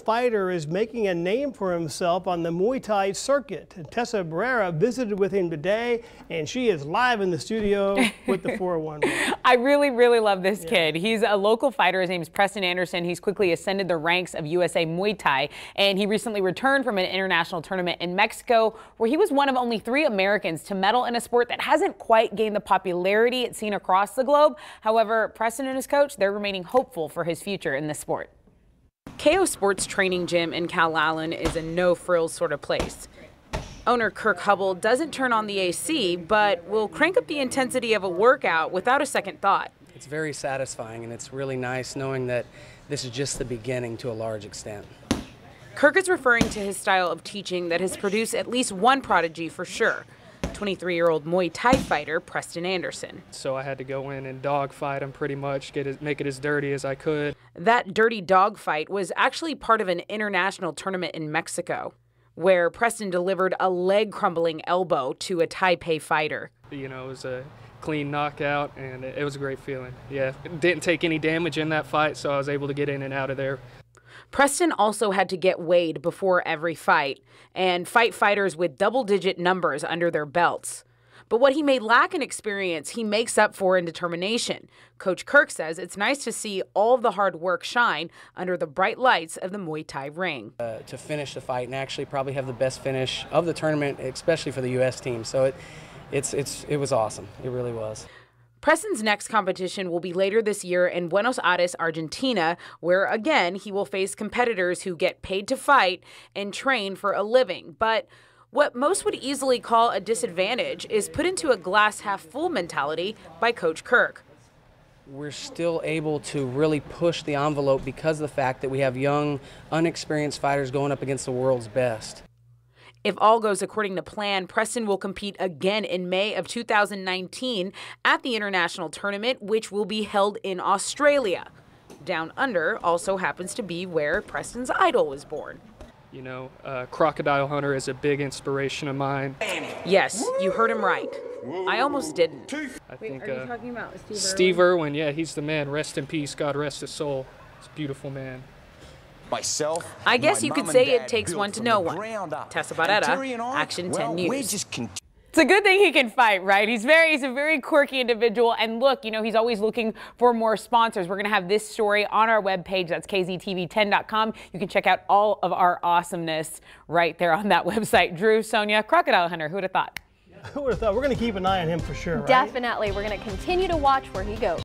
Fighter is making a name for himself on the Muay Thai circuit. Tessa Barrera visited with him today, and she is live in the studio with the 411. I really love this kid. He's a local fighter. His name is Preston Anderson. He's quickly ascended the ranks of USA Muy Thai, and he recently returned from an international tournament in Mexico, where he was one of only 3 Americans to medal in a sport that hasn't quite gained the popularity it's seen across the globe. However, Preston and his coach, they're remaining hopeful for his future in this sport. KO Sports Training Gym in Calallen is a no-frills sort of place. Owner Kirk Hubble doesn't turn on the AC, but will crank up the intensity of a workout without a second thought. It's very satisfying, and it's really nice knowing that this is just the beginning to a large extent. Kirk is referring to his style of teaching that has produced at least one prodigy for sure. 23-year-old Muy Thai fighter Preston Anderson. So I had to go in and dogfight him pretty much, make it as dirty as I could. That dirty dogfight was actually part of an international tournament in Mexico, where Preston delivered a leg-crumbling elbow to a Taipei fighter. You know, it was a clean knockout, and it was a great feeling. Yeah, didn't take any damage in that fight, so I was able to get in and out of there. Preston also had to get weighed before every fight and fight fighters with double-digit numbers under their belts. But what he may lack in experience, he makes up for in determination. Coach Kirk says it's nice to see all of the hard work shine under the bright lights of the Muay Thai ring. To finish the fight and actually probably have the best finish of the tournament, especially for the U.S. team. So it was awesome. It really was. Preston's next competition will be later this year in Buenos Aires, Argentina, where again he will face competitors who get paid to fight and train for a living. But what most would easily call a disadvantage is put into a glass half full mentality by Coach Kirk. We're still able to really push the envelope because of the fact that we have young, unexperienced fighters going up against the world's best. If all goes according to plan, Preston will compete again in May of 2019 at the international tournament, which will be held in Australia. Down Under also happens to be where Preston's idol was born. You know, Crocodile Hunter is a big inspiration of mine. Yes, you heard him right. I almost didn't. I think, are you talking about Steve Irwin? Yeah, he's the man. Rest in peace. God rest his soul. He's a beautiful man. Myself, I guess you could say it takes one to know one. Tessa Barrera, Action 10 News. It's a good thing he can fight, right? He's a very quirky individual. And look, you know, he's always looking for more sponsors. We're going to have this story on our webpage. That's kztv10.com. You can check out all of our awesomeness right there on that website. Drew, Sonia, Crocodile Hunter, who would have thought? Who would have thought? We're going to keep an eye on him for sure, right? Definitely. We're going to continue to watch where he goes.